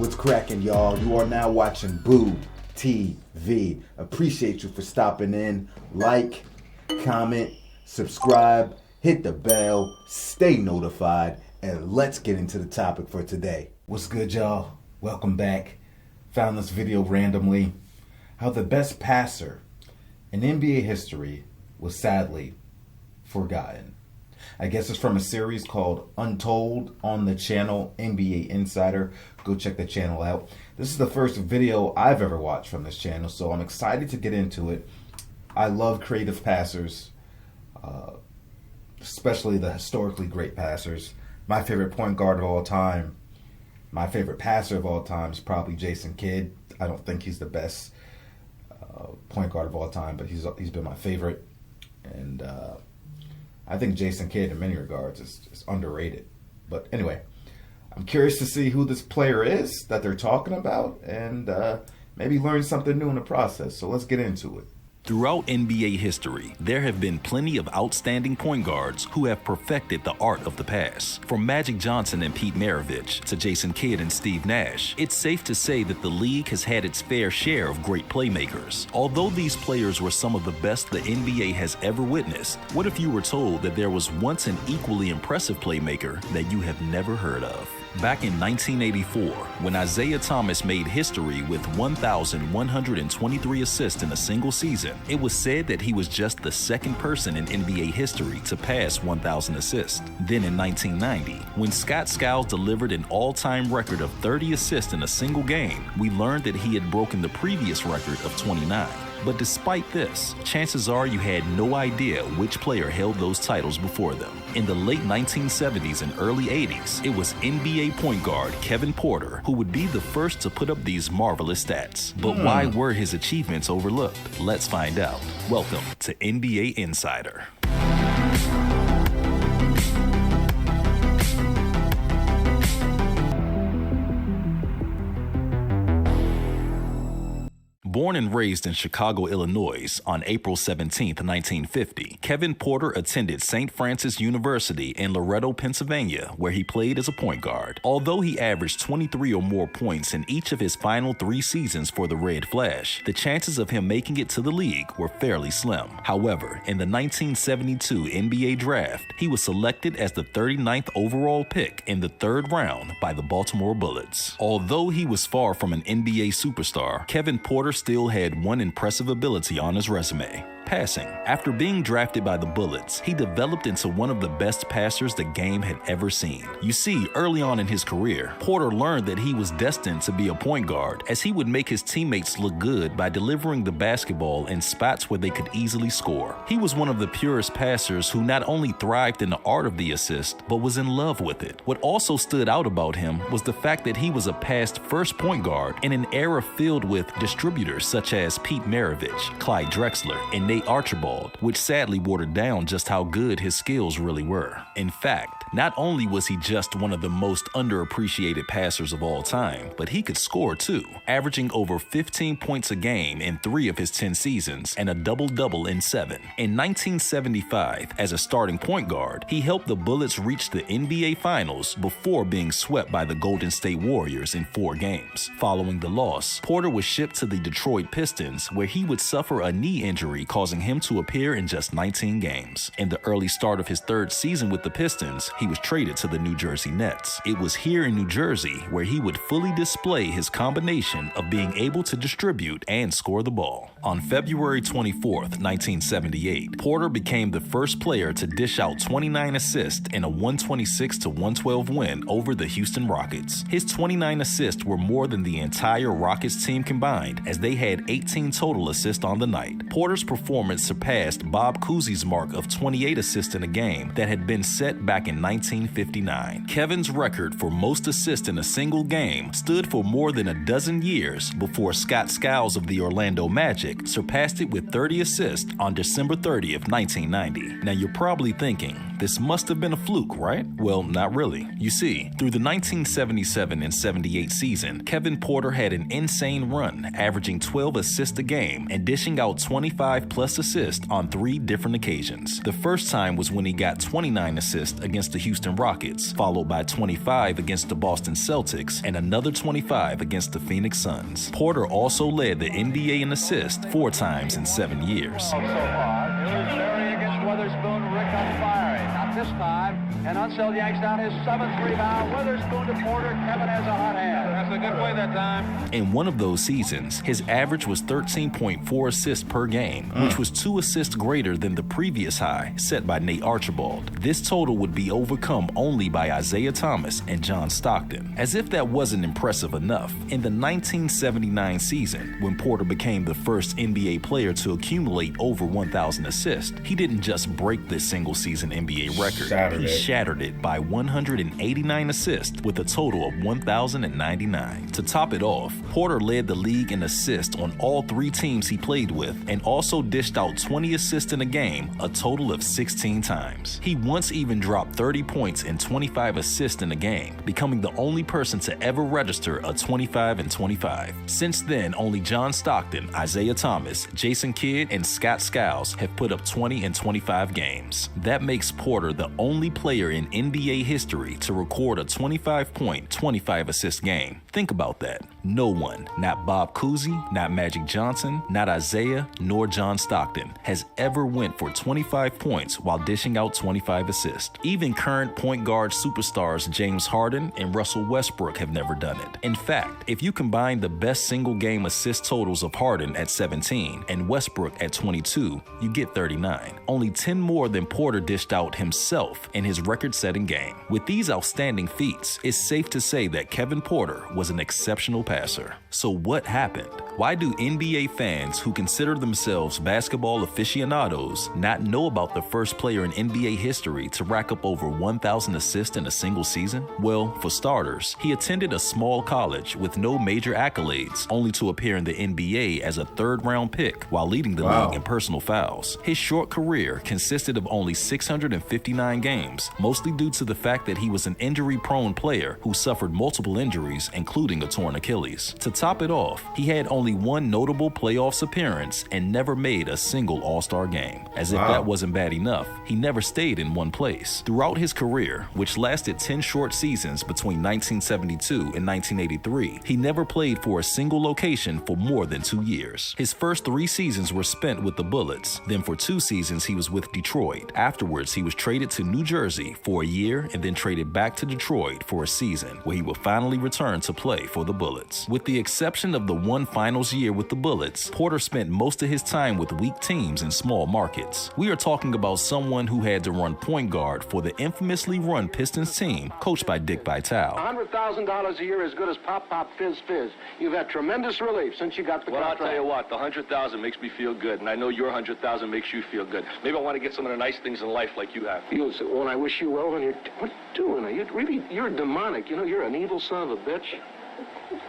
What's cracking, y'all? You are now watching Boo TV. Appreciate you for stopping in. Like, comment, subscribe, hit the bell, stay notified, and let's get into the topic for today. What's good, y'all? Welcome back. Found this video randomly. How the best passer in NBA history was sadly forgotten. I guess it's from a series called UNTOLD on the channel NBA Insider. Go check the channel out. This is the first video I've ever watched from this channel, so I'm excited to get into it. I love creative passers, especially the historically great passers. My favorite point guard of all time, my favorite passer of all time is probably Jason Kidd. I don't think he's the best point guard of all time, but he's been my favorite. And I think Jason Kidd, in many regards, is underrated. But anyway, I'm curious to see who this player is that they're talking about and maybe learn something new in the process. So let's get into it. Throughout NBA history, there have been plenty of outstanding point guards who have perfected the art of the pass. From Magic Johnson and Pete Maravich to Jason Kidd and Steve Nash, it's safe to say that the league has had its fair share of great playmakers. Although these players were some of the best the NBA has ever witnessed, what if you were told that there was once an equally impressive playmaker that you have never heard of? Back in 1984, when Isaiah Thomas made history with 1,123 assists in a single season, it was said that he was just the second person in NBA history to pass 1,000 assists. Then in 1990, when Scott Skiles delivered an all-time record of 30 assists in a single game, we learned that he had broken the previous record of 29. But despite this, chances are you had no idea which player held those titles before them. In the late 1970s and early 80s, it was NBA point guard Kevin Porter who would be the first to put up these marvelous stats. But why were his achievements overlooked? Let's find out. Welcome to NBA Insider. Born and raised in Chicago, Illinois on April 17, 1950, Kevin Porter attended St. Francis University in Loretto, Pennsylvania, where he played as a point guard. Although he averaged 23 or more points in each of his final 3 seasons for the Red Flash, the chances of him making it to the league were fairly slim. However, in the 1972 NBA Draft, he was selected as the 39th overall pick in the 3rd round by the Baltimore Bullets. Although he was far from an NBA superstar, Kevin Porter still had one impressive ability on his resume: passing. After being drafted by the Bullets, he developed into one of the best passers the game had ever seen. You see, early on in his career, Porter learned that he was destined to be a point guard, as he would make his teammates look good by delivering the basketball in spots where they could easily score. He was one of the purest passers who not only thrived in the art of the assist, but was in love with it. What also stood out about him was the fact that he was a pass-first point guard in an era filled with distributors such as Pete Maravich, Clyde Drexler, and Nate Archibald, which sadly watered down just how good his skills really were. In fact, not only was he just one of the most underappreciated passers of all time, but he could score too, averaging over 15 points a game in 3 of his 10 seasons and a double-double in 7. In 1975, as a starting point guard, he helped the Bullets reach the NBA Finals before being swept by the Golden State Warriors in 4 games. Following the loss, Porter was shipped to the Detroit Pistons, where he would suffer a knee injury causing him to appear in just 19 games. In the early start of his 3rd season with the Pistons, he was traded to the New Jersey Nets. It was here in New Jersey where he would fully display his combination of being able to distribute and score the ball. On February 24th, 1978, Porter became the first player to dish out 29 assists in a 126-112 win over the Houston Rockets. His 29 assists were more than the entire Rockets team combined, as they had 18 total assists on the night. Porter's performance surpassed Bob Cousy's mark of 28 assists in a game that had been set back in 1959. Kevin's record for most assists in a single game stood for more than a dozen years before Scott Skiles of the Orlando Magic surpassed it with 30 assists on December 30th, 1990. Now you're probably thinking, this must have been a fluke, right? Well, not really. You see, through the 1977 and 78 season, Kevin Porter had an insane run, averaging 12 assists a game and dishing out 25-plus assists on 3 different occasions. The first time was when he got 29 assists against the Houston Rockets, followed by 25 against the Boston Celtics and another 25 against the Phoenix Suns. Porter also led the NBA in assists 4 times in 7 years. So far, here's Barry against Witherspoon. Rick on fire. Not this time. And Unseld yanks down his 7th rebound. Witherspoon to Porter. Kevin has a hot hand. That's a good play that time. In one of those seasons, his average was 13.4 assists per game, which was 2 assists greater than the previous high set by Nate Archibald. This total would be overcome only by Isaiah Thomas and John Stockton. As if that wasn't impressive enough, in the 1979 season, when Porter became the first NBA player to accumulate over 1,000 assists, he didn't just break this single-season NBA record. He shattered it by 189 assists with a total of 1,099. To top it off, Porter led the league in assists on all 3 teams he played with and also dished out 20 assists in a game, a total of 16 times. He once even dropped 30 points and 25 assists in a game, becoming the only person to ever register a 25 and 25. Since then, only John Stockton, Isaiah Thomas, Jason Kidd, and Scott Skiles have put up 20 and 25 games. That makes Porter the only player in NBA history to record a 25-point, 25-assist game. Think about that. No one, not Bob Cousy, not Magic Johnson, not Isaiah, nor John Stockton, has ever went for 25 points while dishing out 25 assists. Even current point guard superstars James Harden and Russell Westbrook have never done it. In fact, if you combine the best single-game assist totals of Harden at 17 and Westbrook at 22, you get 39. Only 10 more than Porter dished out himself in his record-setting game. With these outstanding feats, it's safe to say that Kevin Porter was an exceptional passer. So what happened? Why do NBA fans who consider themselves basketball aficionados not know about the first player in NBA history to rack up over 1,000 assists in a single season? Well, for starters, he attended a small college with no major accolades, only to appear in the NBA as a 3rd-round pick while leading the league in personal fouls. His short career consisted of only 659 games, mostly due to the fact that he was an injury-prone player who suffered multiple injuries, including a torn Achilles. To top it off, he had only 1 notable playoffs appearance and never made a single All-Star game. As if that wasn't bad enough, he never stayed in one place. Throughout his career, which lasted 10 short seasons between 1972 and 1983, he never played for a single location for more than 2 years. His first 3 seasons were spent with the Bullets, then for 2 seasons he was with Detroit. Afterwards, he was traded to New Jersey for a year and then traded back to Detroit for a season, where he would finally return to play for the Bullets. With the exception of the one finals year with the Bullets, Porter spent most of his time with weak teams in small markets. We are talking about someone who had to run point guard for the infamously run Pistons team, coached by Dick Vitale. $100,000 a year is good as pop, pop, fizz, fizz. You've had tremendous relief since you got the contract. Well, I'll tell you what, the $100,000 makes me feel good, and I know your $100,000 makes you feel good. Maybe I want to get some of the nice things in life like you have. You say, well, and I wish you well, and what are you doing? You're demonic. You know, you're an evil son of a bitch.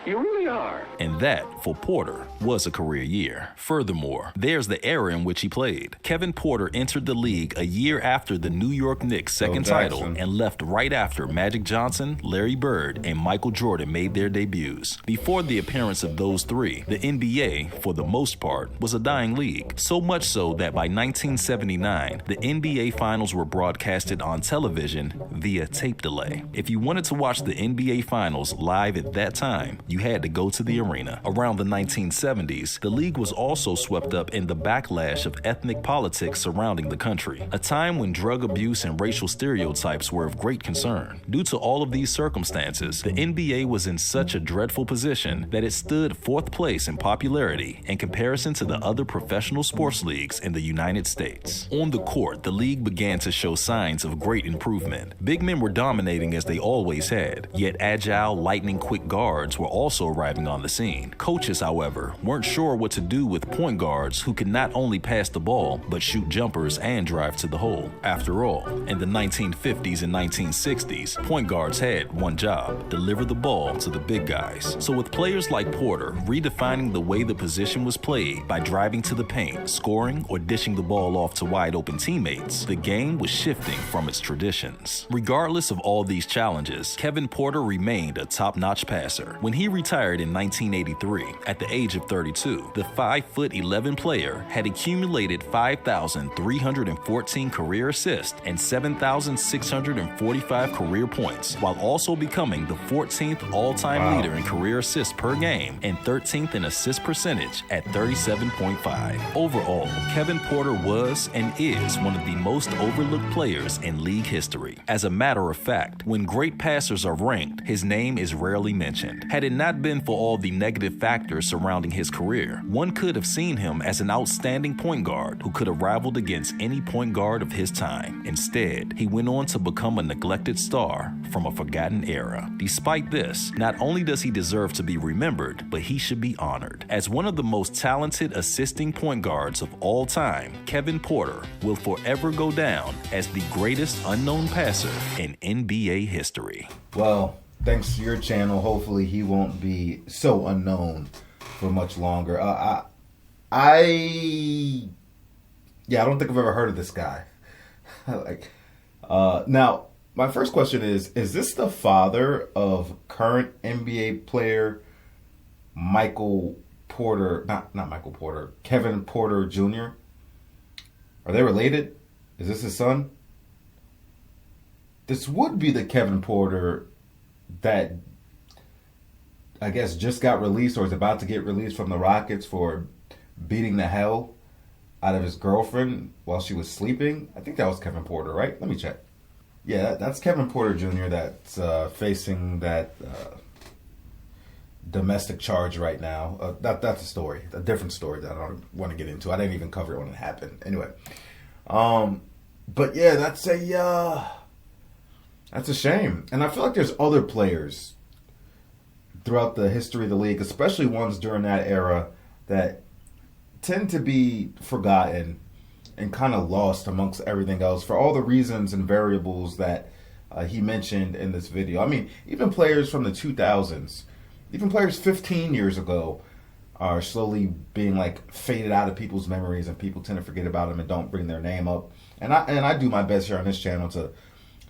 You really are. And that, for Porter, was a career year. Furthermore, there's the era in which he played. Kevin Porter entered the league a year after the New York Knicks' second title and left right after Magic Johnson, Larry Bird, and Michael Jordan made their debuts. Before the appearance of those 3, the NBA, for the most part, was a dying league. So much so that by 1979, the NBA Finals were broadcasted on television via tape delay. If you wanted to watch the NBA Finals live at that time, you had to go to the arena. Around the 1970s, the league was also swept up in the backlash of ethnic politics surrounding the country, a time when drug abuse and racial stereotypes were of great concern. Due to all of these circumstances, the NBA was in such a dreadful position that it stood 4th place in popularity in comparison to the other professional sports leagues in the United States. On the court, the league began to show signs of great improvement. Big men were dominating as they always had, yet agile, lightning-quick guards were also arriving on the scene. Coaches, however, weren't sure what to do with point guards who could not only pass the ball, but shoot jumpers and drive to the hole. After all, in the 1950s and 1960s, point guards had one job: deliver the ball to the big guys. So with players like Porter redefining the way the position was played by driving to the paint, scoring, or dishing the ball off to wide open teammates, the game was shifting from its traditions. Regardless of all these challenges, Kevin Porter remained a top-notch passer. When he retired in 1983, at the age of 32, the 5'11" player had accumulated 5,314 career assists and 7,645 career points, while also becoming the 14th all-time leader in career assists per game and 13th in assist percentage at 37.5. Overall, Kevin Porter was and is one of the most overlooked players in league history. As a matter of fact, when great passers are ranked, his name is rarely mentioned. Had it not been for all the negative factors surrounding his career, one could have seen him as an outstanding point guard who could have rivaled against any point guard of his time. Instead, he went on to become a neglected star from a forgotten era. Despite this, not only does he deserve to be remembered, but he should be honored. As one of the most talented assisting point guards of all time, Kevin Porter will forever go down as the greatest unknown passer in NBA history. Well, thanks to your channel, hopefully he won't be so unknown for much longer. I don't think I've ever heard of this guy. Now, my first question is this the father of current NBA player Michael Porter, not Michael Porter, Kevin Porter Jr.? Are they related? Is this his son? This would be the Kevin Porter that I guess just got released or is about to get released from the Rockets for beating the hell out of his girlfriend while she was sleeping. I think that was Kevin Porter, right? Let me check. Yeah, that's Kevin Porter Jr. that's facing that domestic charge right now. That's a story, a different story that I don't want to get into. I didn't even cover it when it happened. Anyway, but yeah, that's a shame. And I feel like there's other players throughout the history of the league, especially ones during that era, that tend to be forgotten and kind of lost amongst everything else for all the reasons and variables that he mentioned in this video. I mean, even players from the 2000s, even players 15 years ago are slowly being like faded out of people's memories, and people tend to forget about them and don't bring their name up. And I do my best here on this channel to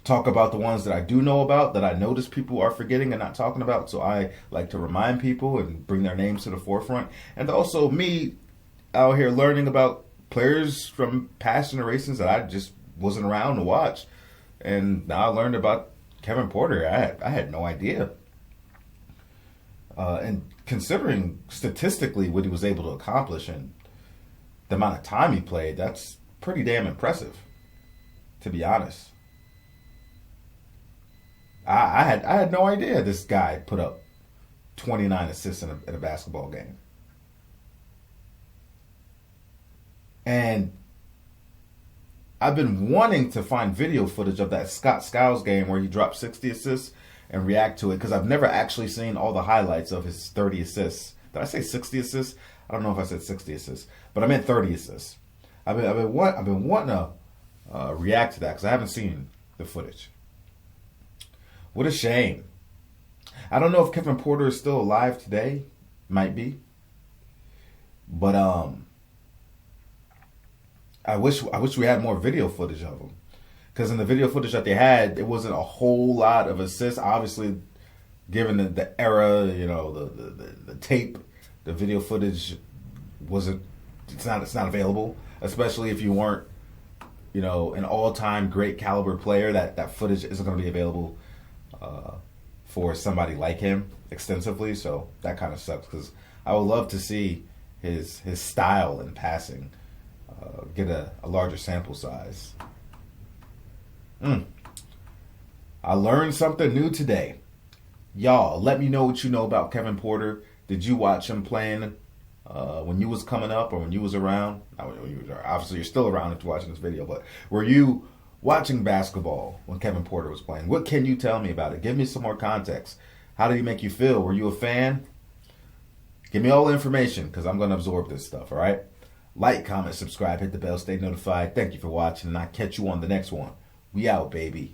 talk about the ones that I do know about, that I notice people are forgetting and not talking about. So I like to remind people and bring their names to the forefront. And also me out here learning about players from past generations that I just wasn't around to watch. And now I learned about Kevin Porter. I had no idea. And considering statistically what he was able to accomplish and the amount of time he played, that's pretty damn impressive, to be honest. I had no idea this guy put up 29 assists in a basketball game. And I've been wanting to find video footage of that Scott Skiles game where he dropped 60 assists and react to it, because I've never actually seen all the highlights of his 30 assists. Did I say 60 assists? I don't know if I said 60 assists, but I meant 30 assists. I've been wanting to react to that because I haven't seen the footage. What a shame. I don't know if Kevin Porter is still alive today. Might be. But I wish we had more video footage of him. Because in the video footage that they had, it wasn't a whole lot of assists. Obviously, given the era, you know, the tape, the video footage it's not available. Especially if you weren't, you know, an all-time great caliber player, that footage isn't going to be available for somebody like him extensively. So that kind of sucks, because I would love to see his style in passing get a larger sample size. I learned something new today. Y'all, let me know what you know about Kevin Porter. Did you watch him playing when you was coming up or when you was around? Obviously, you're still around if you're watching this video, but were you watching basketball when Kevin Porter was playing? What can you tell me about it? Give me some more context. How did he make you feel? Were you a fan? Give me all the information because I'm going to absorb this stuff, all right? Like, comment, subscribe, hit the bell, stay notified. Thank you for watching, and I'll catch you on the next one. We out, baby.